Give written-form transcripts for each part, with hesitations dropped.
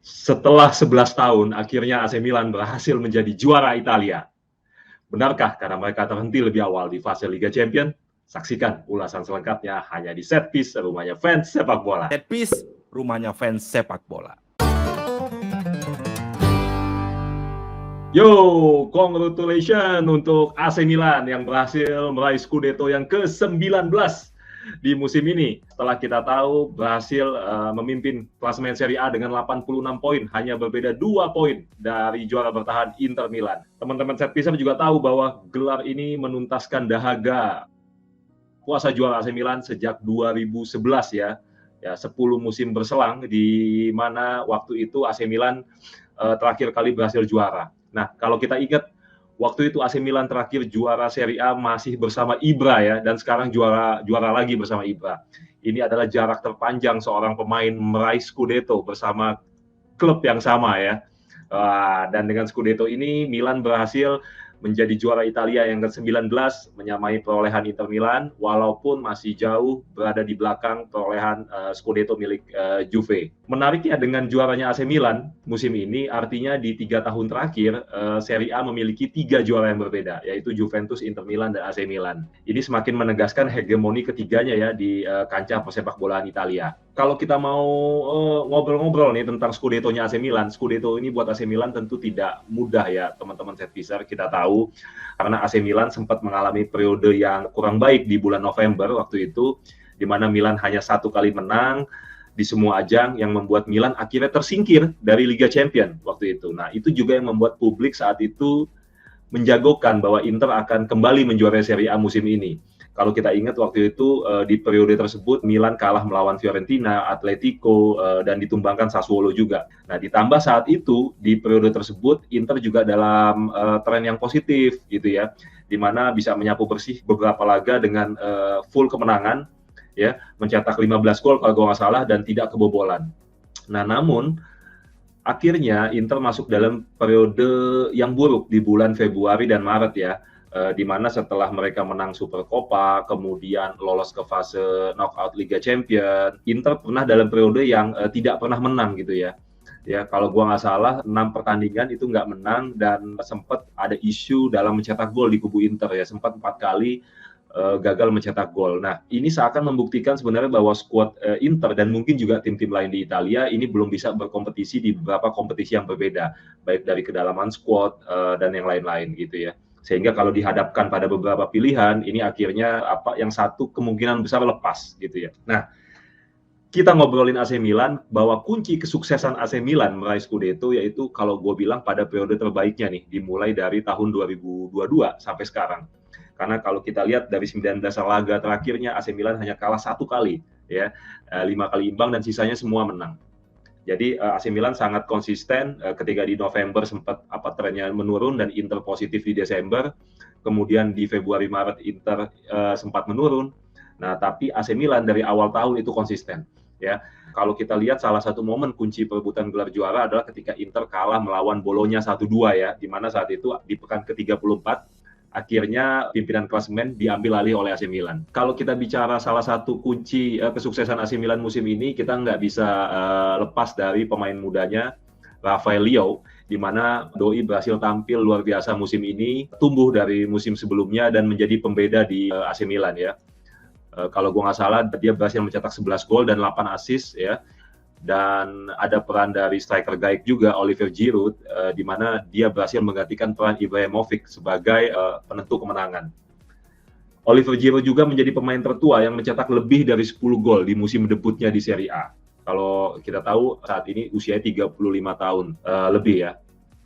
Setelah 11 tahun, akhirnya AC Milan berhasil menjadi juara Italia. Benarkah karena mereka terhenti lebih awal di fase Liga Champions? Saksikan ulasan selengkapnya hanya di Set Piece, rumahnya fans sepak bola. Set Piece, rumahnya fans sepak bola. Yo, congratulations untuk AC Milan yang berhasil meraih Scudetto yang ke-19 di musim ini. Setelah kita tahu berhasil memimpin klasemen Serie A dengan 86 poin, hanya berbeda 2 poin dari juara bertahan Inter Milan. Teman-teman Set Piece juga tahu bahwa gelar ini menuntaskan dahaga kuasa juara AC Milan sejak 2011 ya. Ya, 10 musim berselang di mana waktu itu AC Milan terakhir kali berhasil juara. Nah, kalau kita ingat waktu itu AC Milan terakhir juara Serie A masih bersama Ibra ya, dan sekarang juara lagi bersama Ibra. Ini adalah jarak terpanjang seorang pemain meraih Scudetto bersama klub yang sama ya. Dan dengan Scudetto ini Milan berhasil menjadi juara Italia yang ke-19, menyamai perolehan Inter Milan, walaupun masih jauh berada di belakang perolehan Scudetto milik Juve. Menariknya dengan juaranya AC Milan musim ini, artinya di 3 tahun terakhir, Serie A memiliki 3 juara yang berbeda, yaitu Juventus, Inter Milan, dan AC Milan. Ini semakin menegaskan hegemoni ketiganya ya di kancah persepak bolaan Italia. Kalau kita mau ngobrol-ngobrol nih tentang Scudetto-nya AC Milan, Scudetto ini buat AC Milan tentu tidak mudah ya teman-teman Set Piece. Kita tahu karena AC Milan sempat mengalami periode yang kurang baik di bulan November waktu itu, di mana Milan hanya 1 kali menang di semua ajang yang membuat Milan akhirnya tersingkir dari Liga Champions waktu itu. Nah, itu juga yang membuat publik saat itu menjagokan bahwa Inter akan kembali menjuarai Serie A musim ini. Kalau kita ingat waktu itu di periode tersebut Milan kalah melawan Fiorentina, Atletico, dan ditumbangkan Sassuolo juga. Nah, ditambah saat itu di periode tersebut Inter juga dalam tren yang positif gitu ya, di mana bisa menyapu bersih beberapa laga dengan full kemenangan ya, mencetak 15 gol kalau gue nggak salah dan tidak kebobolan. Nah, namun akhirnya Inter masuk dalam periode yang buruk di bulan Februari dan Maret ya. Di mana setelah mereka menang Supercoppa, kemudian lolos ke fase knockout Liga Champions, Inter pernah dalam periode yang tidak pernah menang gitu ya. Ya, kalau gua nggak salah 6 pertandingan itu nggak menang dan sempat ada isu dalam mencetak gol di kubu Inter ya, sempat 4 kali gagal mencetak gol. Nah, ini seakan membuktikan sebenarnya bahwa skuad Inter dan mungkin juga tim-tim lain di Italia ini belum bisa berkompetisi di beberapa kompetisi yang berbeda, baik dari kedalaman skuad dan yang lain-lain gitu ya. Sehingga kalau dihadapkan pada beberapa pilihan, ini akhirnya yang satu kemungkinan besar lepas gitu ya. Nah, kita ngobrolin AC Milan, bahwa kunci kesuksesan AC Milan meraih Scudetto yaitu kalau gue bilang pada periode terbaiknya nih, dimulai dari tahun 2022 sampai sekarang. Karena kalau kita lihat dari 19 laga terakhirnya AC Milan hanya kalah 1 kali ya, 5 kali imbang dan sisanya semua menang. Jadi AC Milan sangat konsisten ketika di November sempat trennya menurun dan Inter positif di Desember, kemudian di Februari Maret Inter sempat menurun. Nah, tapi AC Milan dari awal tahun itu konsisten ya. Kalau kita lihat salah satu momen kunci perebutan gelar juara adalah ketika Inter kalah melawan Bologna 1-2 ya, di mana saat itu di pekan ke-34 akhirnya pimpinan klasemen diambil alih oleh AC Milan. Kalau kita bicara salah satu kunci kesuksesan AC Milan musim ini, kita nggak bisa lepas dari pemain mudanya Rafael Leao, di mana Doi berhasil tampil luar biasa musim ini, tumbuh dari musim sebelumnya dan menjadi pembeda di AC Milan ya. Kalau gue nggak salah, dia berhasil mencetak 11 gol dan 8 assist ya. Dan ada peran dari striker Gaik juga, Olivier Giroud, di mana dia berhasil menggantikan peran Ibrahimovic sebagai penentu kemenangan. Olivier Giroud juga menjadi pemain tertua yang mencetak lebih dari 10 gol di musim debutnya di Serie A. Kalau kita tahu saat ini usianya 35 tahun lebih ya.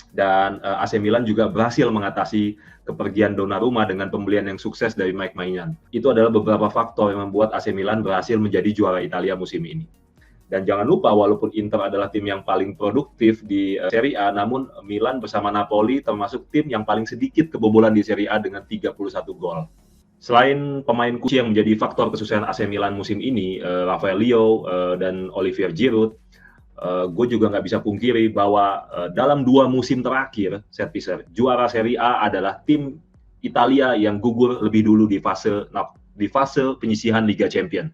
Dan AC Milan juga berhasil mengatasi kepergian Donnarumma dengan pembelian yang sukses dari Mike Maignan. Itu adalah beberapa faktor yang membuat AC Milan berhasil menjadi juara Italia musim ini. Dan jangan lupa, walaupun Inter adalah tim yang paling produktif di Serie A, namun Milan bersama Napoli termasuk tim yang paling sedikit kebobolan di Serie A dengan 31 gol. Selain pemain kunci yang menjadi faktor kesuksesan AC Milan musim ini, Rafael Leao dan Olivier Giroud, gue juga nggak bisa pungkiri bahwa dalam 2 musim terakhir, Set Piece, juara Serie A adalah tim Italia yang gugur lebih dulu di fase penyisihan Liga Champions.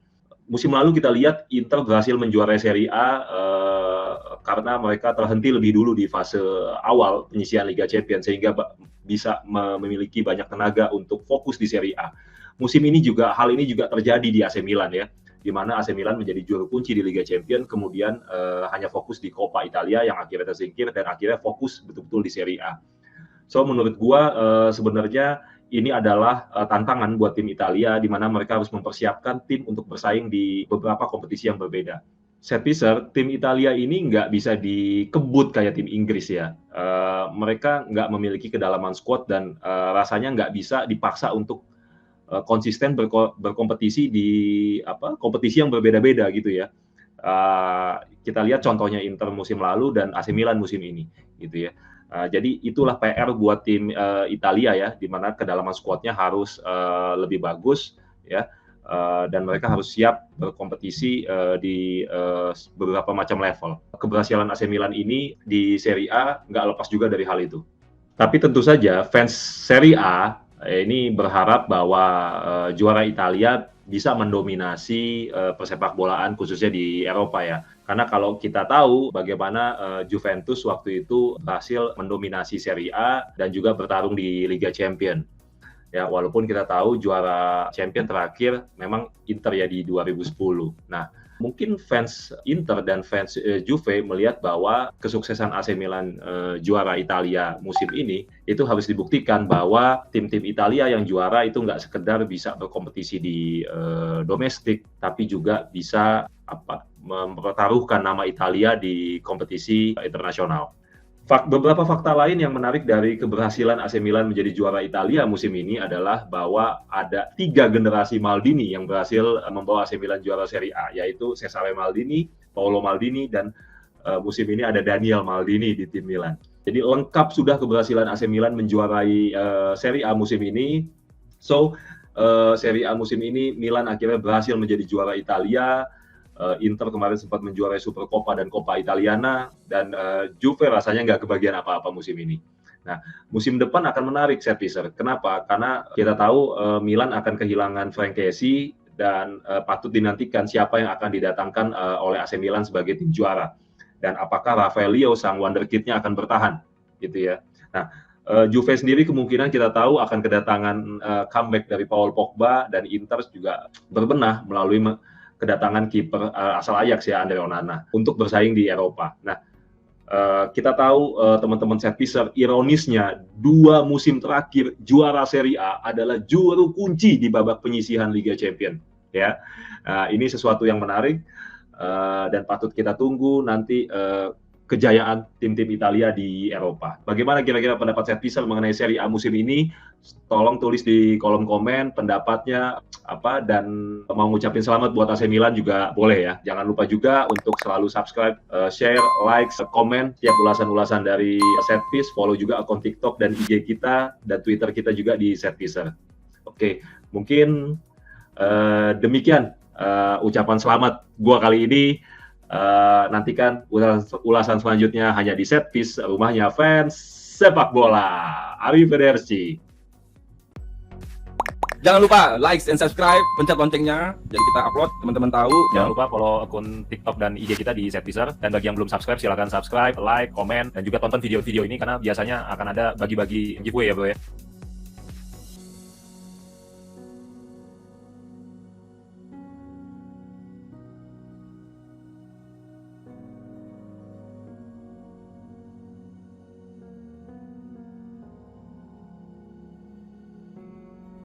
Musim lalu kita lihat Inter berhasil menjuarai Serie A karena mereka terhenti lebih dulu di fase awal penyisihan Liga Champions sehingga bisa memiliki banyak tenaga untuk fokus di Serie A. Musim ini juga hal ini juga terjadi di AC Milan ya, di mana AC Milan menjadi juru kunci di Liga Champions, kemudian hanya fokus di Coppa Italia yang akhirnya tersingkir dan akhirnya fokus betul-betul di Serie A. So menurut gua sebenarnya ini adalah tantangan buat tim Italia di mana mereka harus mempersiapkan tim untuk bersaing di beberapa kompetisi yang berbeda. Set piecer, tim Italia ini nggak bisa dikebut kayak tim Inggris ya. Mereka nggak memiliki kedalaman squad dan rasanya nggak bisa dipaksa untuk konsisten berkompetisi di kompetisi yang berbeda-beda gitu ya. Kita lihat contohnya Inter musim lalu dan AC Milan musim ini gitu ya. Jadi itulah PR buat tim Italia ya, di mana kedalaman skuadnya harus lebih bagus ya, dan mereka harus siap berkompetisi di beberapa macam level. Keberhasilan AC Milan ini di Serie A nggak lepas juga dari hal itu. Tapi tentu saja fans Serie A ini berharap bahwa juara Italia bisa mendominasi persepak bolaan khususnya di Eropa ya. Karena kalau kita tahu bagaimana Juventus waktu itu berhasil mendominasi Serie A dan juga bertarung di Liga Champions. Ya, walaupun kita tahu juara Champions terakhir memang Inter ya di 2010. Nah, mungkin fans Inter dan fans Juve melihat bahwa kesuksesan AC Milan juara Italia musim ini itu harus dibuktikan bahwa tim-tim Italia yang juara itu nggak sekedar bisa berkompetisi di domestik, tapi juga bisa mempertaruhkan nama Italia di kompetisi internasional. Beberapa fakta lain yang menarik dari keberhasilan AC Milan menjadi juara Italia musim ini adalah bahwa ada 3 generasi Maldini yang berhasil membawa AC Milan juara Serie A, yaitu Cesare Maldini, Paolo Maldini, dan musim ini ada Daniel Maldini di tim Milan. Jadi lengkap sudah keberhasilan AC Milan menjuarai Serie A musim ini. So, Serie A musim ini Milan akhirnya berhasil menjadi juara Italia. Inter kemarin sempat menjuarai Supercoppa dan Coppa Italiana, dan Juve rasanya nggak kebagian apa-apa musim ini. Nah, musim depan akan menarik set piecer. Kenapa? Karena kita tahu Milan akan kehilangan Frank Kessie dan patut dinantikan siapa yang akan didatangkan oleh AC Milan sebagai tim juara. Dan apakah Rafael Leao sang wonderkid-nya akan bertahan, gitu ya. Nah, Juve sendiri kemungkinan kita tahu akan kedatangan comeback dari Paul Pogba, dan Inter juga berbenah melalui kedatangan kiper asal Ajax ya, Andre Onana, untuk bersaing di Eropa. Nah, kita tahu teman-teman set piecer, ironisnya 2 musim terakhir juara Serie A adalah juru kunci di babak penyisihan Liga Champions. Ya, ini sesuatu yang menarik dan patut kita tunggu nanti kejayaan tim-tim Italia di Eropa. Bagaimana kira-kira pendapat set piecer mengenai Serie A musim ini? Tolong tulis di kolom komen pendapatnya apa, dan mau ngucapin selamat buat AC Milan juga boleh ya. Jangan lupa juga untuk selalu subscribe, share, like, komen tiap ulasan-ulasan dari Set Piece. Follow juga akun TikTok dan IG kita dan Twitter kita juga di Set Piecer. Oke, mungkin demikian ucapan selamat gua kali ini. Nantikan ulasan selanjutnya hanya di Set Piece, rumahnya fans sepak bola. Arrivederci. Jangan lupa like and subscribe, pencet loncengnya, jadi kita upload teman-teman tahu. Jangan lupa follow akun TikTok dan IG kita di Set Piecer. Dan bagi yang belum subscribe, silakan subscribe, like, komen, dan juga tonton video-video ini karena biasanya akan ada bagi-bagi giveaway ya bro ya.